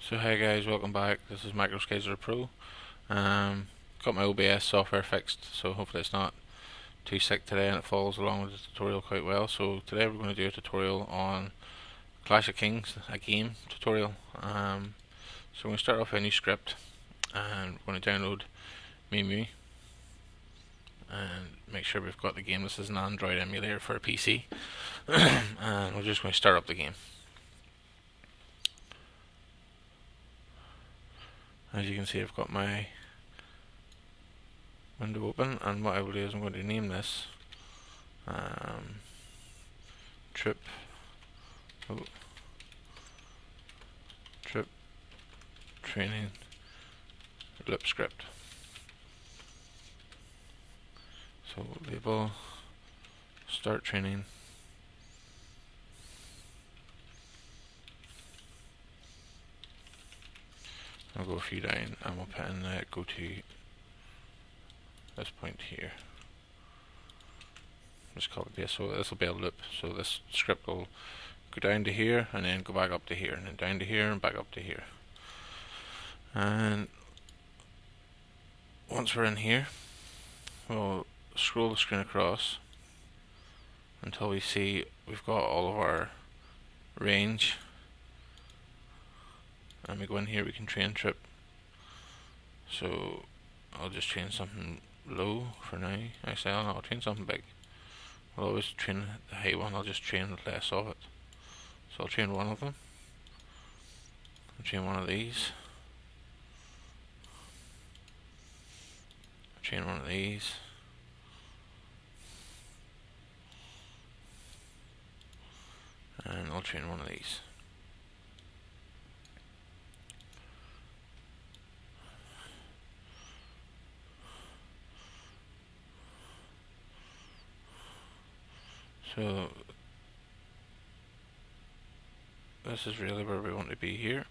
So hey guys, welcome back. This is MicroScheduler Pro. Got my OBS software fixed, so hopefully it's not too sick today and it follows along with the tutorial quite well. So today we're going to do a tutorial on Clash of Kings, a game tutorial. So we're going to start off with a new script, and we're going to download Mimu and make sure we've got the game. This is an Android emulator for a PC, and we're just going to start up the game. As you can see, I've got my window open, and what I will do is I'm going to name this trip training loop script. So label start training, I'll go a few down and we'll put in go to this point here. Just copy paste, so this will be a loop, so this script will go down to here and then go back up to here and then down to here and back up to here. And once we're in here, we'll scroll the screen across until we see we've got all of our range, and we go in here, we can train trip. So I'll just train something low for now. Actually, I'll train something big. I'll always train the high one, I'll just train less of it. So I'll train one of them. I'll train one of these. I'll train one of these. And I'll train one of these. So this is really where we want to be here.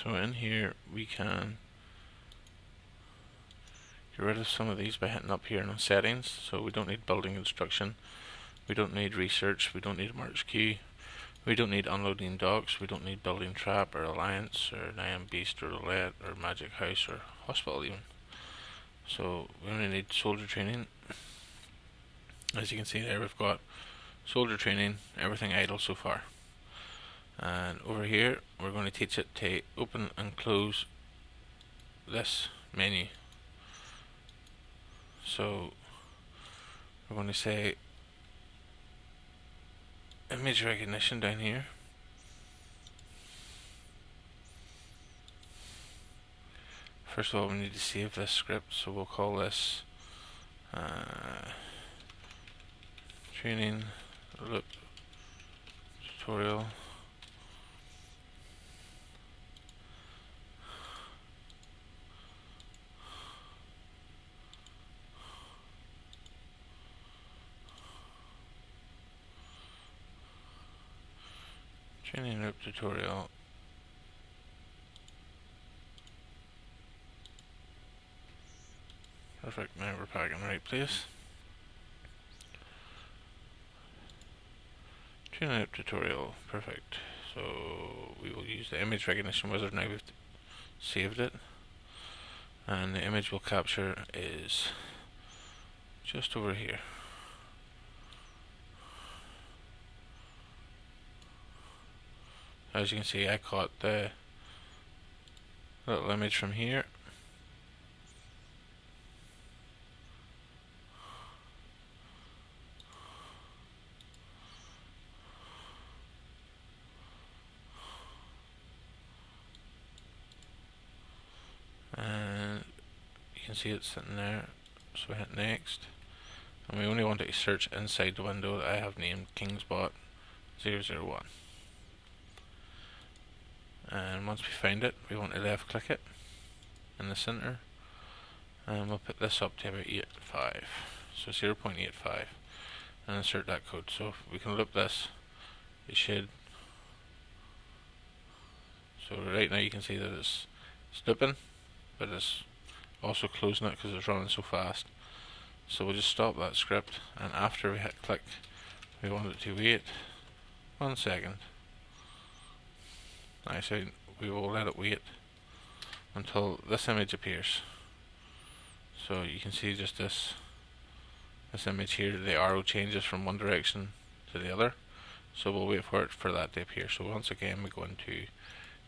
So in here we can get rid of some of these by hitting up here in settings. So we don't need building instruction, we don't need research, we don't need merge queue, we don't need unloading docks, we don't need building trap or alliance or Niam Beast or roulette or magic house or hospital even. So we only need soldier training. As you can see there, we've got soldier training, everything idle so far. And over here we're going to teach it to open and close this menu. So we're going to say image recognition down here. First of all, we need to save this script, so we'll call this training loop tutorial. Training loop tutorial. Perfect, now we're back in the right place. Training loop tutorial, perfect. So we will use the image recognition wizard now we've saved it. And the image we'll capture is just over here. As you can see, I caught the little image from here. And you can see it's sitting there. So we hit next. And we only want to search inside the window that I have named Kingsbot 001. And once we find it, we want to left click it in the center and we'll put this up to about 8.5, so 0.85, and insert that code. So if we can loop this, it should. So right now you can see that it's looping, but it's also closing it because it's running so fast. So we'll just stop that script, and after we hit click, we want it to wait 1 second. Actually, we will let it wait until this image appears. So you can see just this image here, the arrow changes from one direction to the other. So we'll wait for that to appear. So once again we go into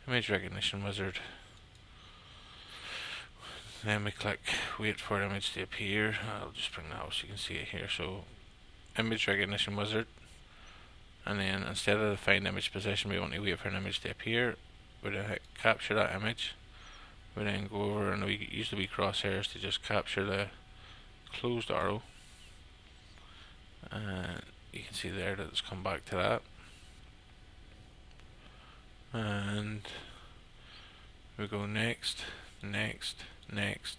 image recognition wizard, then we click wait for image to appear. I'll just bring that up so you can see it here. So image recognition wizard, and then instead of the find image position, we want to wait for an image to appear. We then hit capture that image. We then go over and we use the wee crosshairs to just capture the closed arrow, and you can see there that it's come back to that. And we go next, next, next,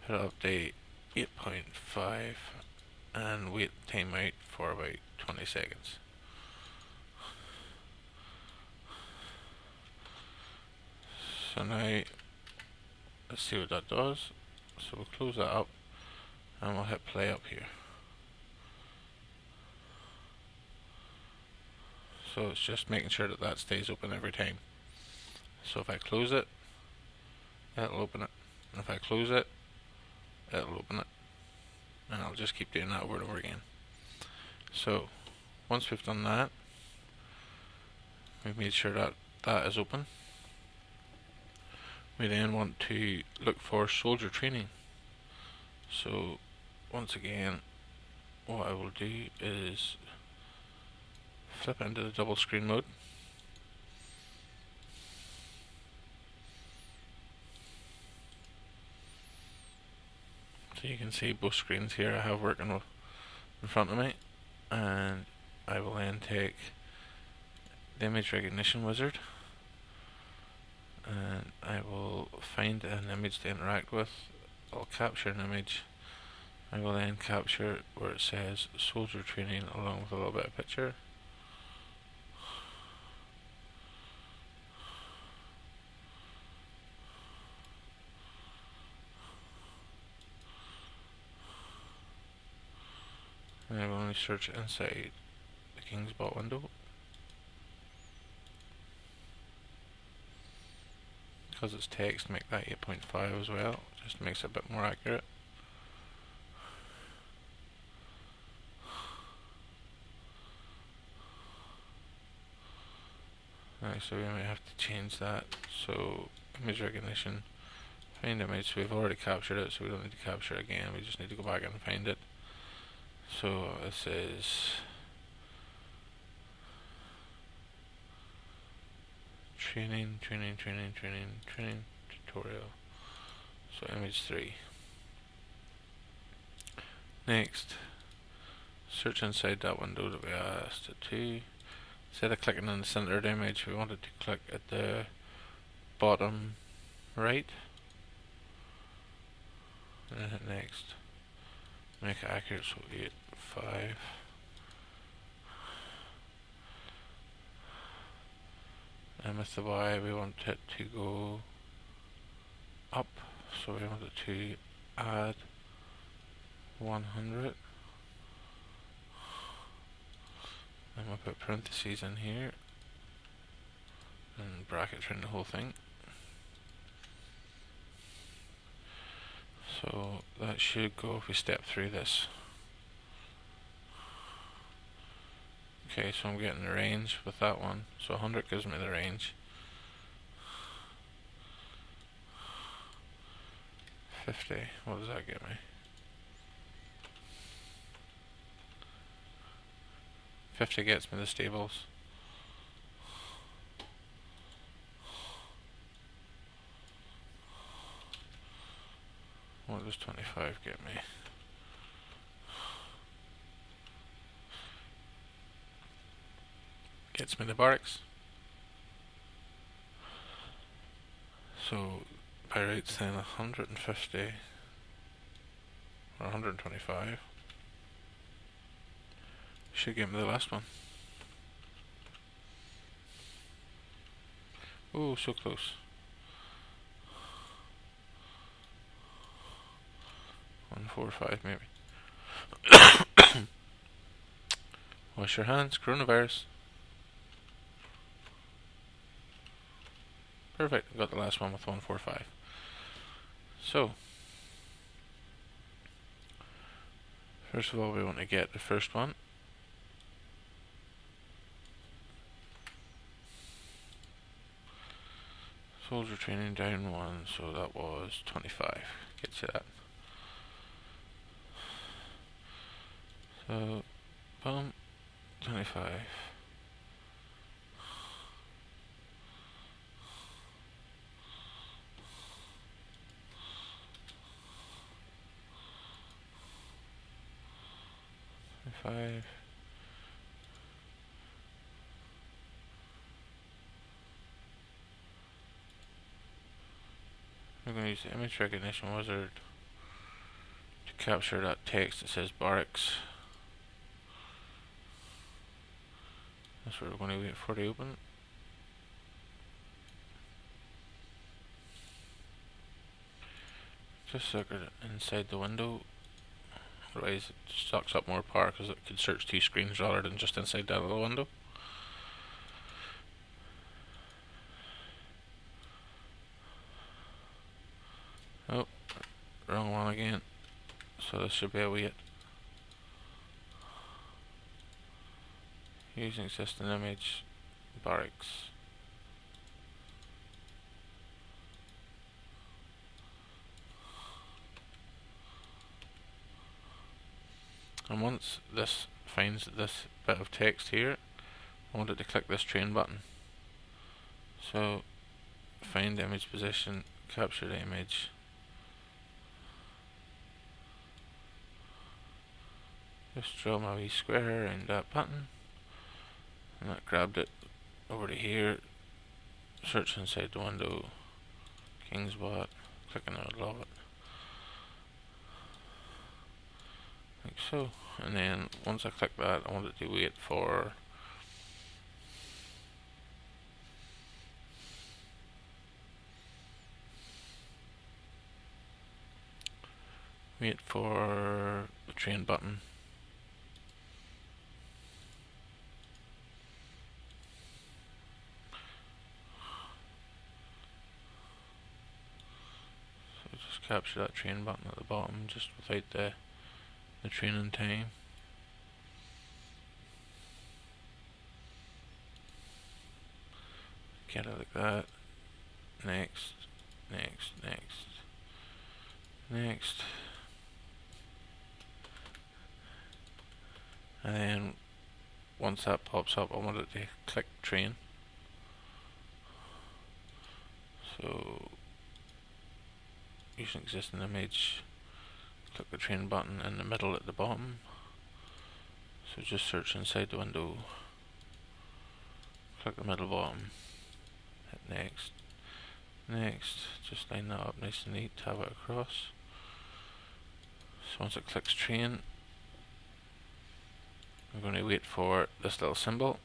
put up to 8.5 and wait timeout for about 20 seconds. So now let's see what that does. So we'll close that up and we'll hit play up here. So it's just making sure that that stays open every time. So if I close it, it'll open it, and if I close it, it'll open it, and I'll just keep doing that over and over again. So once we've done that, we've made sure that that is open. We then want to look for soldier training. So once again, what I will do is flip into the double screen mode. So you can see both screens here I have working in front of me, and I will then take the image recognition wizard and I will find an image to interact with. I'll capture an image. I will then capture where it says soldier training along with a little bit of picture. And I will only search inside the King's Bot window, because it's text, make that 8.5 as well, just makes it a bit more accurate. So we might have to change that. So image recognition, find image. So we've already captured it, so we don't need to capture it again. We just need to go back and find it. So this is training tutorial. So image 3. Next, search inside that window that we asked it to. Instead of clicking on the centered image, we wanted to click at the bottom right, and then hit next. Make it accurate, so 8.5. And with the Y, we want it to go up, so we want it to add 100. And we'll put parentheses in here and brackets around the whole thing. So that should go if we step through this. Okay, so I'm getting the range with that one. So 100 gives me the range. 50, what does that get me? 50 gets me the stables. What does 25 get me? Gets me the barracks. So by rights then 150 for 125. Should give me the last one. Oh, so close. 145 maybe. Wash your hands, coronavirus. Perfect, got the last one with 145. So, first of all we want to get the first one. Soldier training down 1, so that was 25. Gets you that. So, boom, 25. Five. We're going to use the image recognition wizard to capture that text that says barracks. That's what we're going to wait for to open. Just look at it inside the window, otherwise it sucks up more power because it could search 2 screens rather than just inside that little window. Oh, wrong one again. So this should be a wait. Using existing image, barracks. And once this finds this bit of text here, I want it to click this train button. So, find image position, capture the image. Just draw my wee square around that button. And that grabbed it over to here. Search inside the window. Kingsbot. Click in the middle of it. Like so. And then once I click that, I want it to wait for the train button. So just capture that train button at the bottom, just without the training time. Get it like that. Next, next, next, next. And then once that pops up, I want it to click train. So using existing image, click the train button in the middle at the bottom. So just search inside the window, click the middle bottom, hit next, next, just line that up nice and neat, have it across. So once it clicks train, I'm going to wait for this little symbol.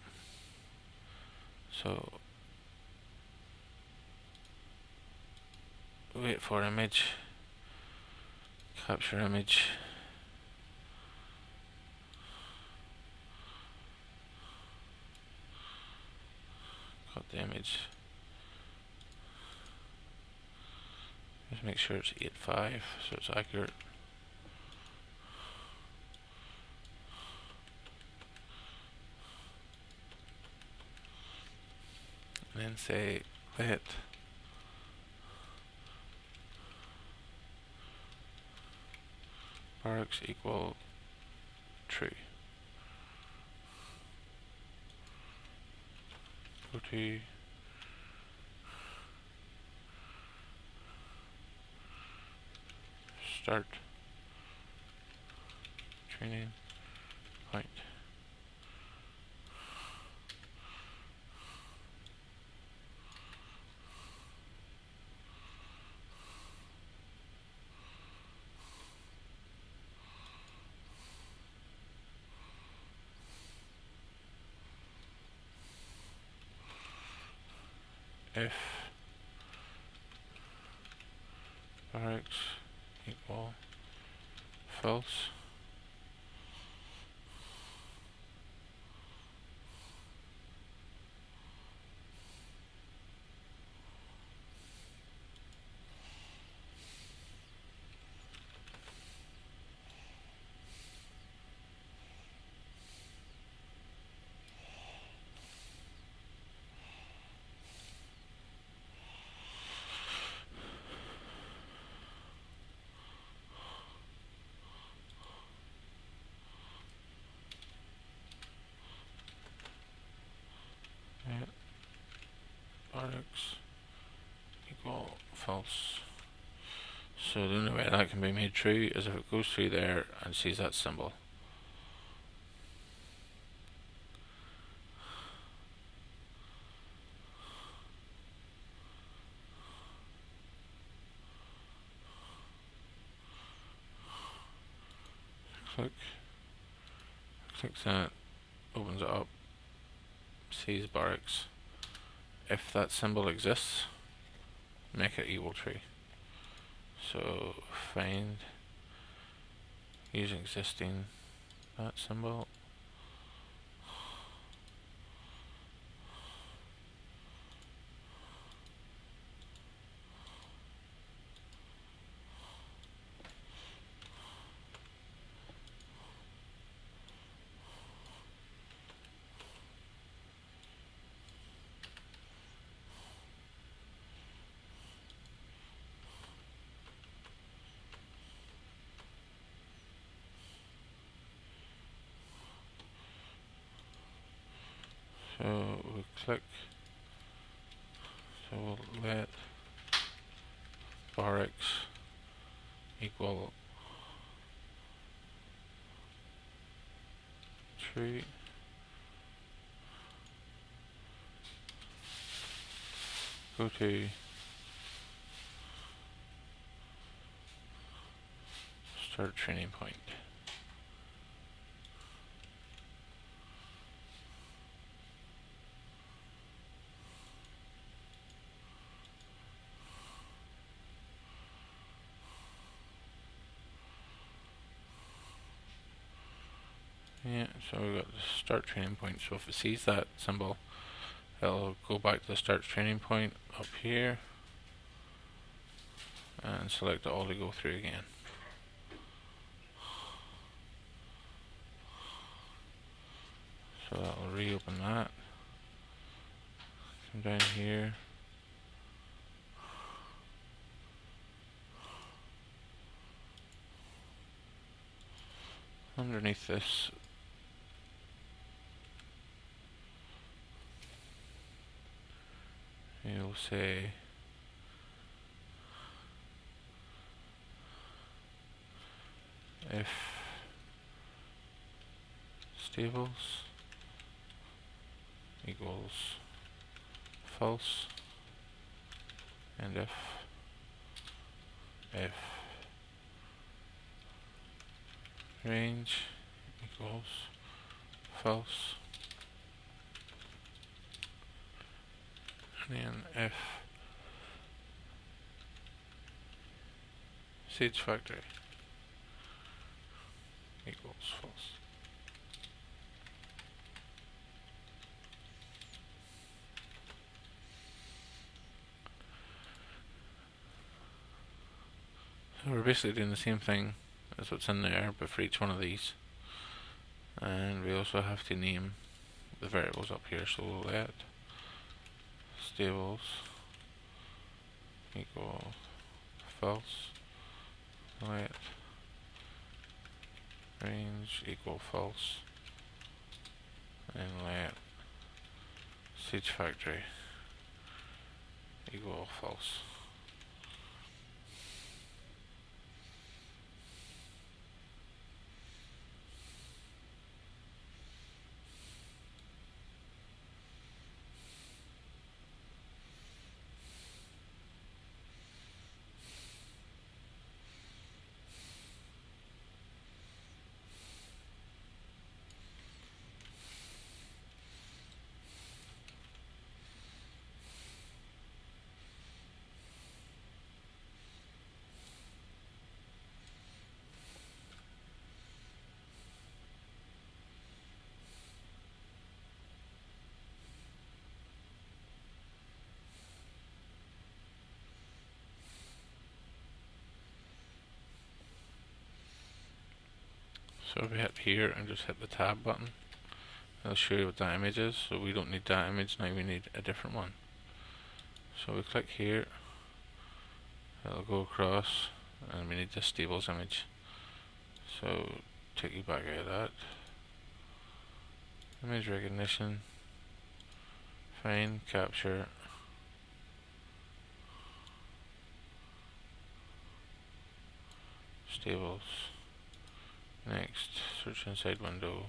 So wait for image, capture image, cut the image, just make sure it's 8.5 so it's accurate. And then say let barracks equal true. Go to start training point. if barracks equal false. Yeah. Barracks equal false. So the only way that can be made true is if it goes through there and sees that symbol. Click that, opens it up, sees barracks. If that symbol exists, make it equal true. So find use existing that symbol. So we click, so we'll let barracks equal true. Go to start training point. Yeah, so we've got the start training point. So if it sees that symbol, it'll go back to the start training point up here and select it all to go through again. So that'll reopen that. Come down here. Underneath this, you'll say if stables equals false, and if range equals false, and then if seeds factory equals false. So we're basically doing the same thing as what's in there, but for each one of these. And we also have to name the variables up here, so we'll let stables equal false, let range equal false, and let siege factory equal false. So if we hit here and just hit the tab button, it'll show you what that image is. So we don't need that image now, we need a different one. So we click here, it'll go across, and we need this stables image. So take you back out of that. Image recognition, find, capture, stables, next, search inside window,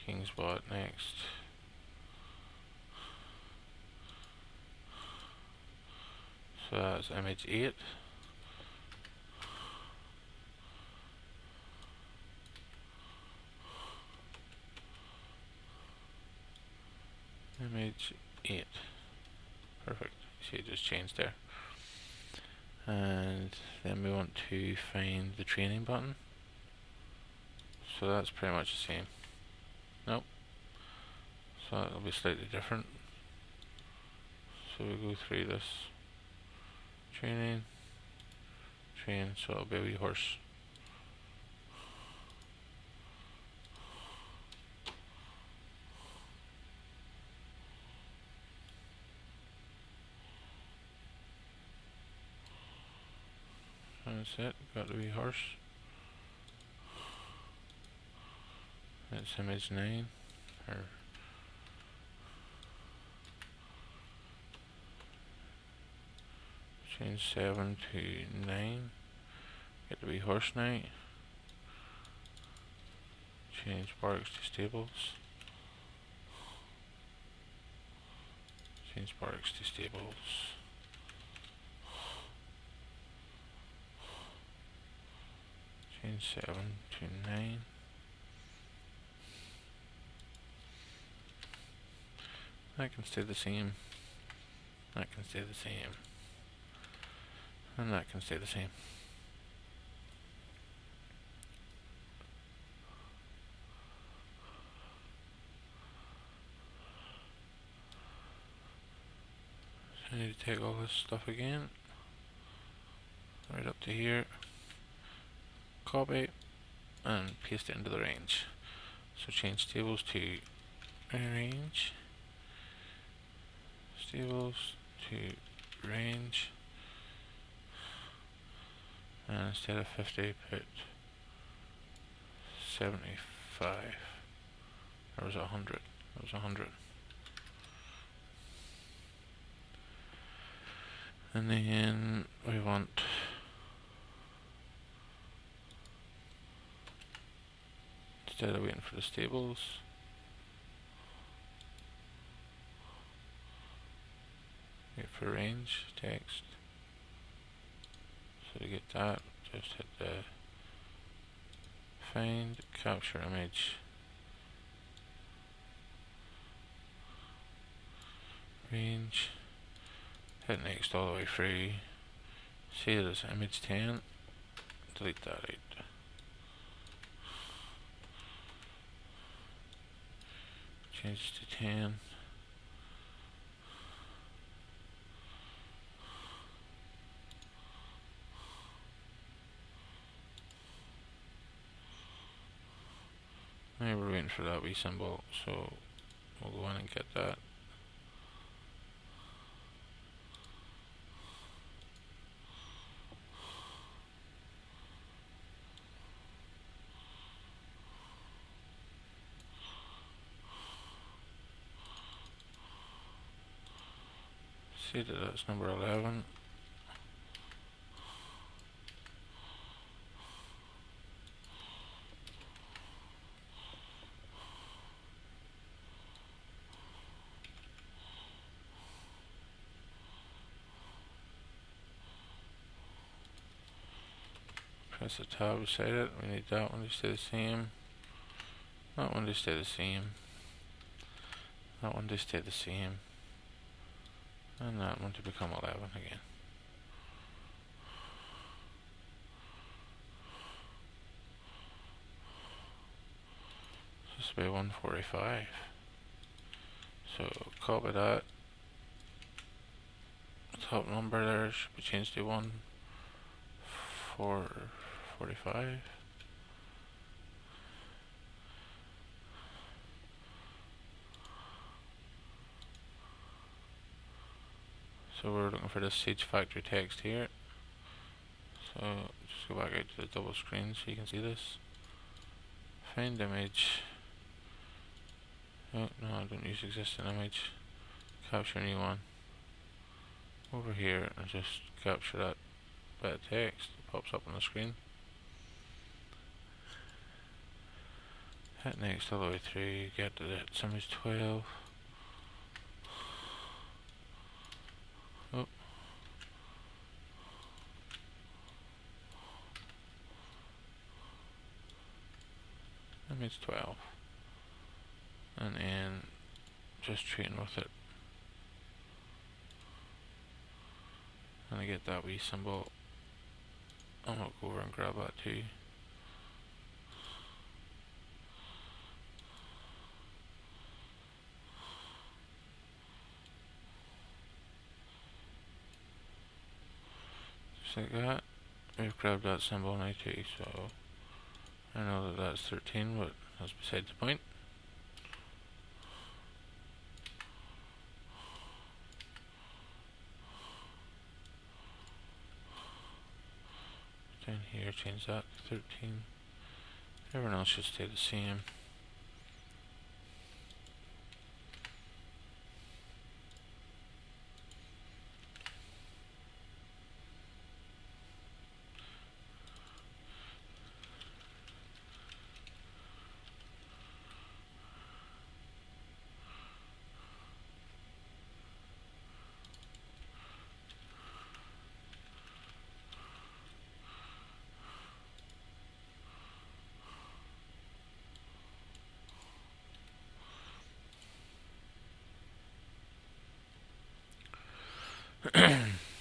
Kingspot, next. So that's image 8. Image 8. Perfect. See, it just changed there. And then we want to find the training button. So that's pretty much the same. Nope. So that'll be slightly different. So we go through this. Training. Train, so it'll be a wee horse. That's it, got the wee horse. That's image 9. Or change 7 to 9. Get the wee horse now. Change barracks to stables. Change barracks to stables. Change 7 to 9. That can stay the same. That can stay the same. And that can stay the same. So I need to take all this stuff again. Right up to here. Copy and paste it into the range. So change stables to range. Stables to range. And instead of 50, put 75. Or was it 100? It was 100. And then we want instead of waiting for the stables, wait for range text. So to get that, just hit the find, capture image, range, hit next all the way through, say that it's image 10, delete that out. Change to 10. Now we're waiting for that wee symbol, so we'll go in and get that. See that that's number 11. Press the tab beside it. We need that one to stay the same. That one to stay the same. That one to stay the same. And that one to become 11 again. This will be 145. So copy that. Top number there should be changed to 145. So we're looking for this Siege Factory text here. So just go back out to the double screen so you can see this. Find image. Oh no, I don't use existing image. Capture new one. Over here and just capture that bit of text that pops up on the screen. Hit next all the way through, get to that image 12. Oh. Image 12. And then just train with it. And I get that wee symbol. I'm gonna go over and grab that too. Just like that. We've grabbed that symbol now too, so I know that that's 13, but that's beside the point. Down here, change that to 13. Everyone else should stay the same.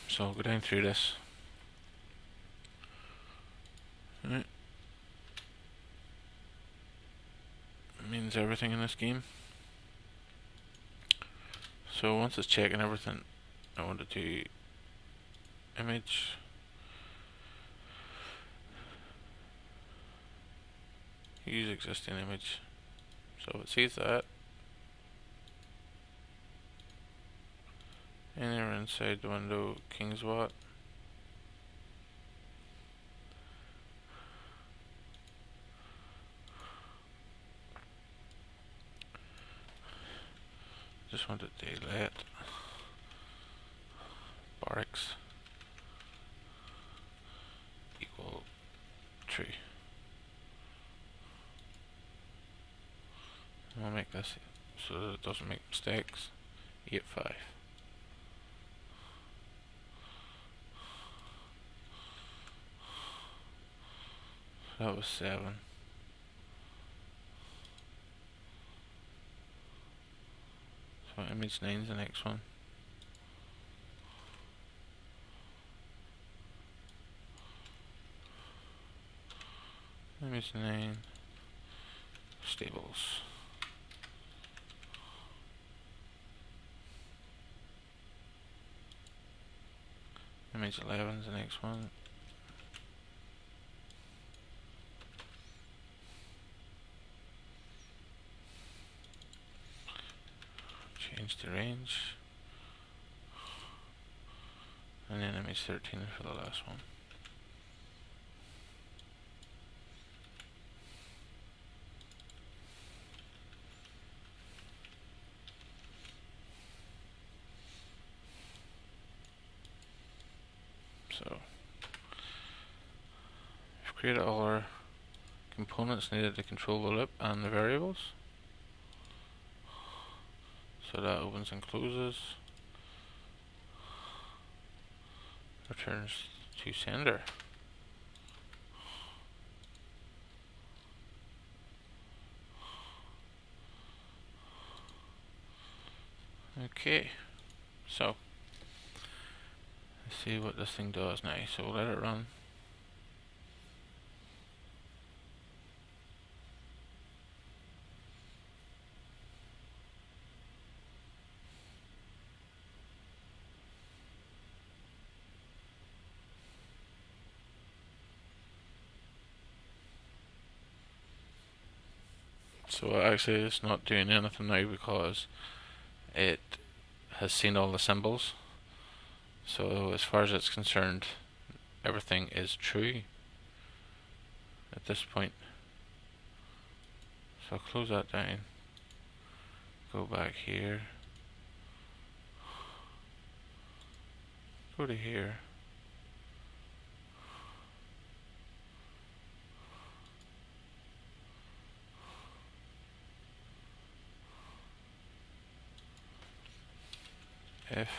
So I'll go down through this. Right. It means everything in this game. So once it's checking everything, I want to do image. Use existing image. So it sees that. Anywhere inside the window, King's Watt. Just want to delete barracks equal true. And I'll make this so that it doesn't make mistakes. 8.5. That was 7. So image 9 is the next one. Image 9 stables. Image 11 is the next one. Change the range. And then image 13 for the last one. So we've created all our components needed to control the loop and the variables. So that opens and closes. Returns to sender. Okay, so let's see what this thing does now. So we'll let it run. So actually it's not doing anything now because it has seen all the symbols. So as far as it's concerned, everything is true at this point. So I'll close that down, go back here, go to here, if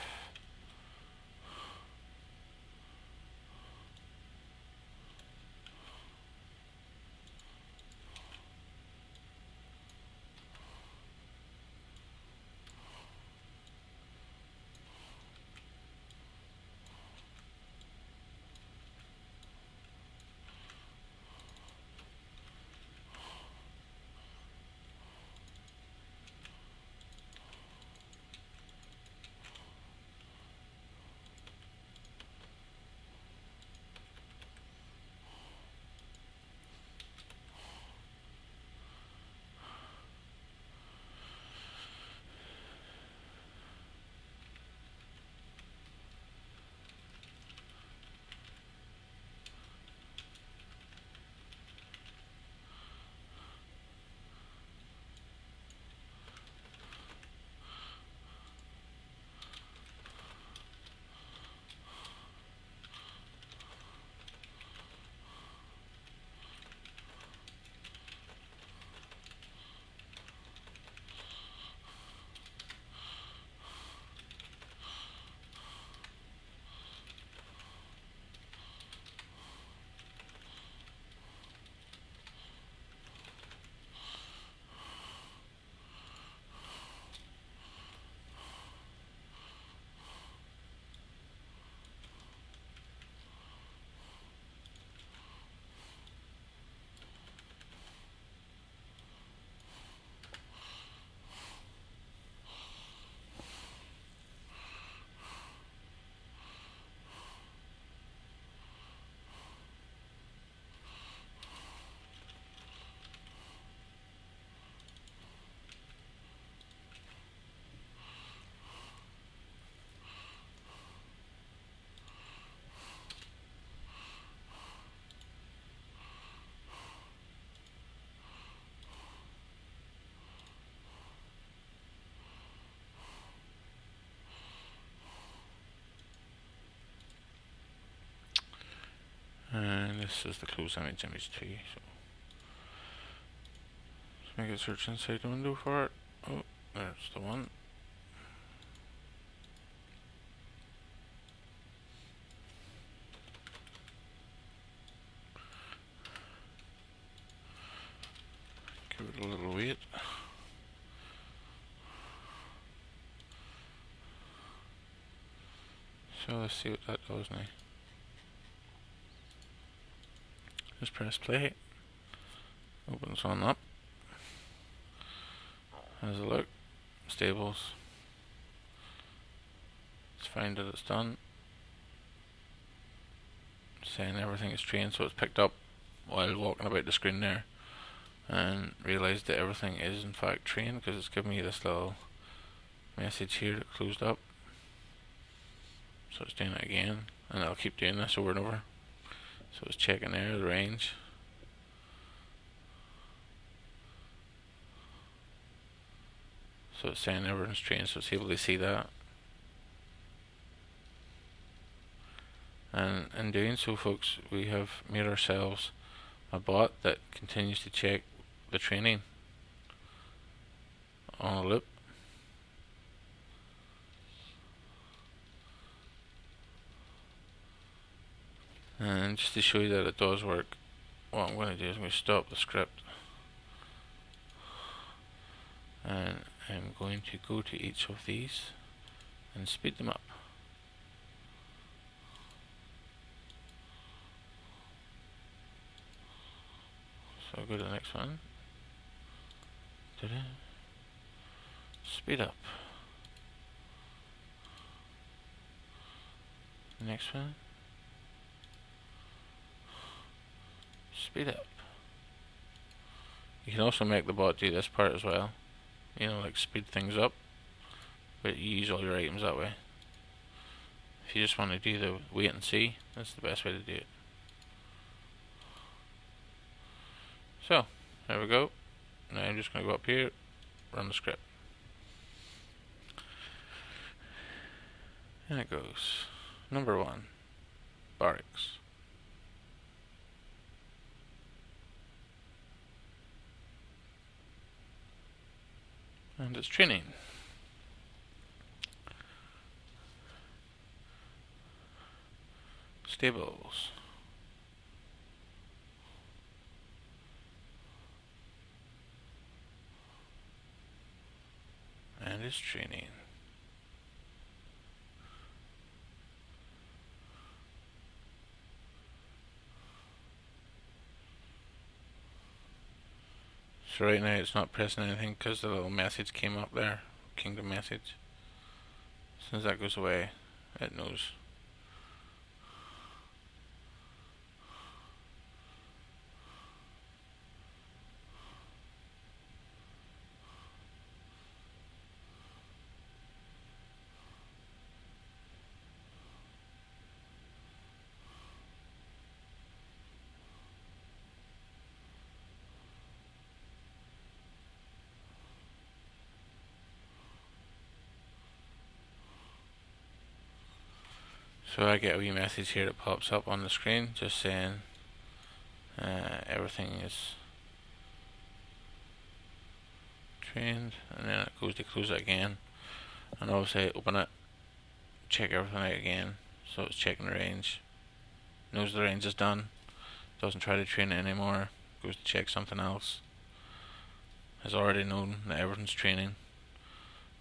and this is the close image 2. So let's make it search inside the window for it. Oh, there's the one. Give it a little wait. So let's see what that does now. Just press play. Opens on up. Has a look. Stables. Let's find that it's done. Saying everything is trained, so it's picked up while walking about the screen there, and realised that everything is in fact trained because it's giving me this little message here that closed up. So it's doing it again, and I'll keep doing this over and over. So it's checking there the range. So it's saying everything's trained, so it's able to see that. And in doing so, folks, we have made ourselves a bot that continues to check the training on a loop. And just to show you that it does work, what I'm going to do is I'm going to stop the script, and I'm going to go to each of these and speed them up. So I'll go to the next one. Speed up. The next one. Speed up. You can also make the bot do this part as well. You know, like speed things up, but you use all your items that way. If you just want to do the wait and see, that's the best way to do it. So, there we go. Now I'm just going to go up here, run the script. And it goes, number 1, barracks. And it's training. Stables. And it's training. So right now it's not pressing anything because the little message came up there, kingdom message. As soon as that goes away, it knows. So I get a wee message here that pops up on the screen just saying everything is trained, and then it goes to close it again, and obviously open it, check everything out again. So it's checking the range, knows the range is done, doesn't try to train it anymore, goes to check something else, has already known that everything's training.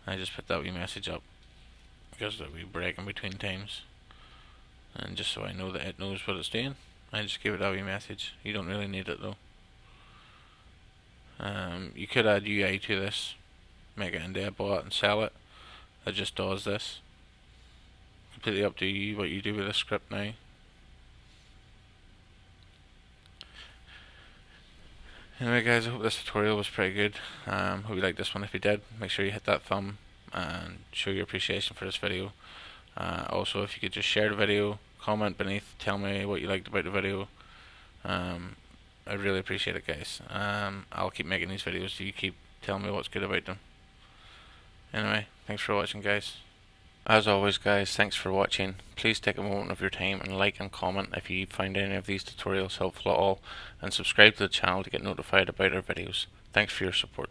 I just put that wee message up because there'll be break in between times, and just so I know that it knows what it's doing, I just give it that wee message. You don't really need it though. You could add UI to this, make it into a bot and sell it. It just does this. Completely up to you what you do with this script now. Anyway guys, I hope this tutorial was pretty good. Hope you liked this one. If you did, make sure you hit that thumb and show your appreciation for this video. Also, if you could just share the video, comment beneath, tell me what you liked about the video. I'd really appreciate it guys. I'll keep making these videos so you keep telling me what's good about them. Anyway, thanks for watching guys. As always guys, thanks for watching. Please take a moment of your time and like and comment if you find any of these tutorials helpful at all, and subscribe to the channel to get notified about our videos. Thanks for your support.